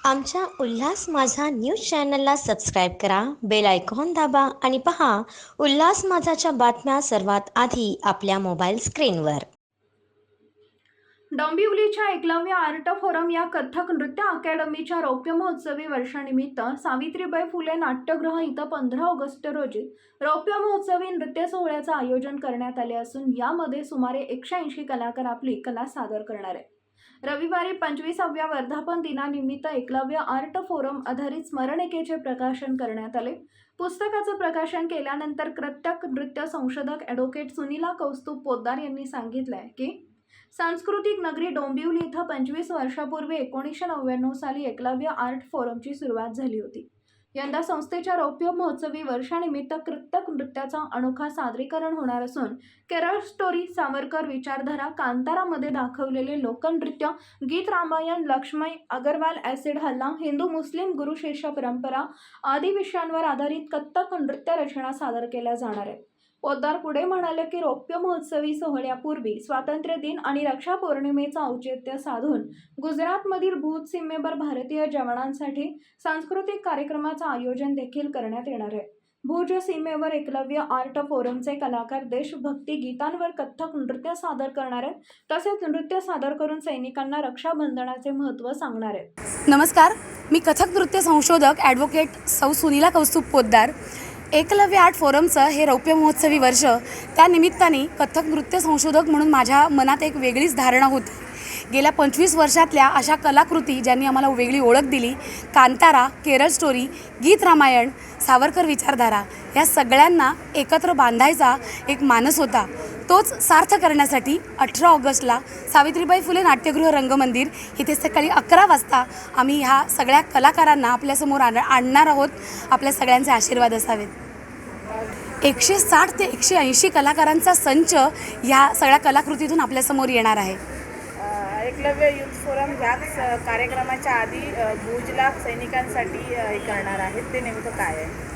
आमच्या उल्हास माझा न्यूज चॅनलला सबस्क्राईब करा, बेल आयकॉन दाबा आणि पहा उल्हास माझाच्या बातम्या सर्वात आधी आपल्या मोबाईल स्क्रीनवर. डोंबिवलीच्या एकलव्य आर्ट फोरम या कथ्थक नृत्य अकॅडमीच्या रौप्य महोत्सवी वर्षानिमित्त सावित्रीबाई फुले नाट्यगृह इथं 15 ऑगस्ट रोजी रौप्य महोत्सवी नृत्य सोहळ्याचं आयोजन करण्यात आले असून यामध्ये सुमारे 180 कलाकार आपली कला सादर करणार आहेत. रविवारी 25व्या वर्धापन दिनानिमित्त एकलव्य आर्ट फोरम आधारित स्मरणिकेचे प्रकाशन करण्यात आले. पुस्तकाचं प्रकाशन केल्यानंतर कथ्थक नृत्य संशोधक ॲडव्होकेट सुनीला कौस्तुभ पोद्दार यांनी सांगितलंय की सांस्कृतिक नगरी डोंबिवली इथं 25 वर्षापूर्वी 1999 साली एकलव्य आर्ट फोरमची सुरुवात झाली होती. यंदा संस्थेच्या रौप्य महोत्सवी वर्षानिमित्त कथ्थक नृत्याचा अनोखा सादरीकरण होणार असून केरळ स्टोरी, सावरकर विचारधारा, कांतारामध्ये दाखवलेले लोकनृत्य, गीत रामायण, लक्ष्मण अग्रवाल ॲसिड हल्ला, हिंदू मुस्लिम गुरु शिष्य परंपरा आदी विषयांवर आधारित कथ्थक नृत्य रचना सादर केल्या जाणार आहेत. पोद्दार पुढे म्हणाले की रौप्य महोत्सवी सोहळ्यापूर्वी स्वातंत्र्य दिन आणि रक्षा पौर्णिमेचं औचित्य साधून गुजरातमधील भूज सीमेवर भारतीय जवानांसाठी सांस्कृतिक कार्यक्रमाचं आयोजन देखील करण्यात येणार आहे. भूज सीमेवर एकलव्य आर्ट फोरमचे कलाकार देशभक्ती गीतांवर कथ्थक नृत्य सादर करणार आहेत, तसेच नृत्य सादर करून सैनिकांना रक्षाबंधनाचे महत्त्व सांगणार आहेत. नमस्कार, मी कथक नृत्य संशोधक ॲडव्होकेट सौ सुनीला कौस्तुभ पोद्दार. एकलव्य आर्ट फोरमचं हे रौप्य महोत्सवी वर्ष, त्यानिमित्ताने कथक नृत्य संशोधक म्हणून माझ्या मनात एक वेगळीच धारणा होती. गेल्या 25 वर्षातल्या अशा कलाकृती ज्यांनी आम्हाला वेगळी ओळख दिली, कांतारा, केरळ स्टोरी, गीत रामायण, सावरकर विचारधारा, या सगळ्यांना एकत्र बांधायचा एक मानस होता. तोच सार्थ करण्यासाठी 18 ऑगस्टला सावित्रीबाई फुले नाट्यगृह रंगमंदिर इथे सकाळी 11 वाजता आम्ही ह्या सगळ्या कलाकारांना आपल्यासमोर आणणार आहोत. आपल्या सगळ्यांचे आशीर्वाद असावेत. 160 ते 180 कलाकारांचा संच ह्या सगळ्या कलाकृतीतून आपल्यासमोर येणार आहे. एकलव्य युथ फोरम ह्याच कार्यक्रमाच्या आधी भूजला सैनिकांसाठी हे करणार आहेत, ते नेमकं काय आहे?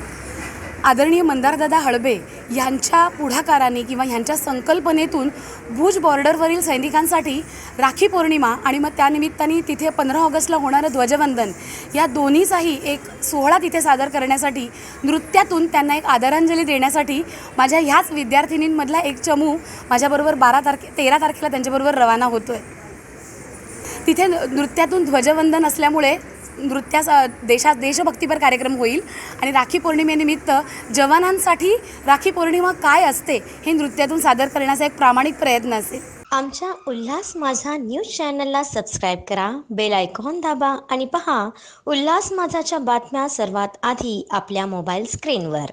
आदरणीय मंदारदादा हळबे यांच्या पुढाकाराने किंवा ह्यांच्या संकल्पनेतून भूज बॉर्डरवरील सैनिकांसाठी राखी पौर्णिमा आणि मग त्यानिमित्ताने तिथे 15 ऑगस्टला होणारं ध्वजवंदन, या दोन्हीचाही एक सोहळा तिथे सादर करण्यासाठी, नृत्यातून त्यांना एक आदरांजली देण्यासाठी माझ्या ह्याच विद्यार्थिनींमधला एक चमू माझ्याबरोबर 13 तारखेला त्यांच्याबरोबर रवाना होतो आहे. तिथे नृत्यातून ध्वजवंदन असल्यामुळे देशभक्तीपर कार्यक्रम होईल आणि राखी पौर्णिमेनिमित्त जवानांसाठी राखी पौर्णिमा काय असते हे नृत्यातून सादर करण्याचा एक प्रामाणिक प्रयत्न असेल. आमच्या उल्हास माझा न्यूज चॅनलला सबस्क्राईब करा, बेल आयकॉन दाबा आणि पहा उल्हास माझाच्या बातम्या सर्वात आधी आपल्या मोबाईल स्क्रीनवर.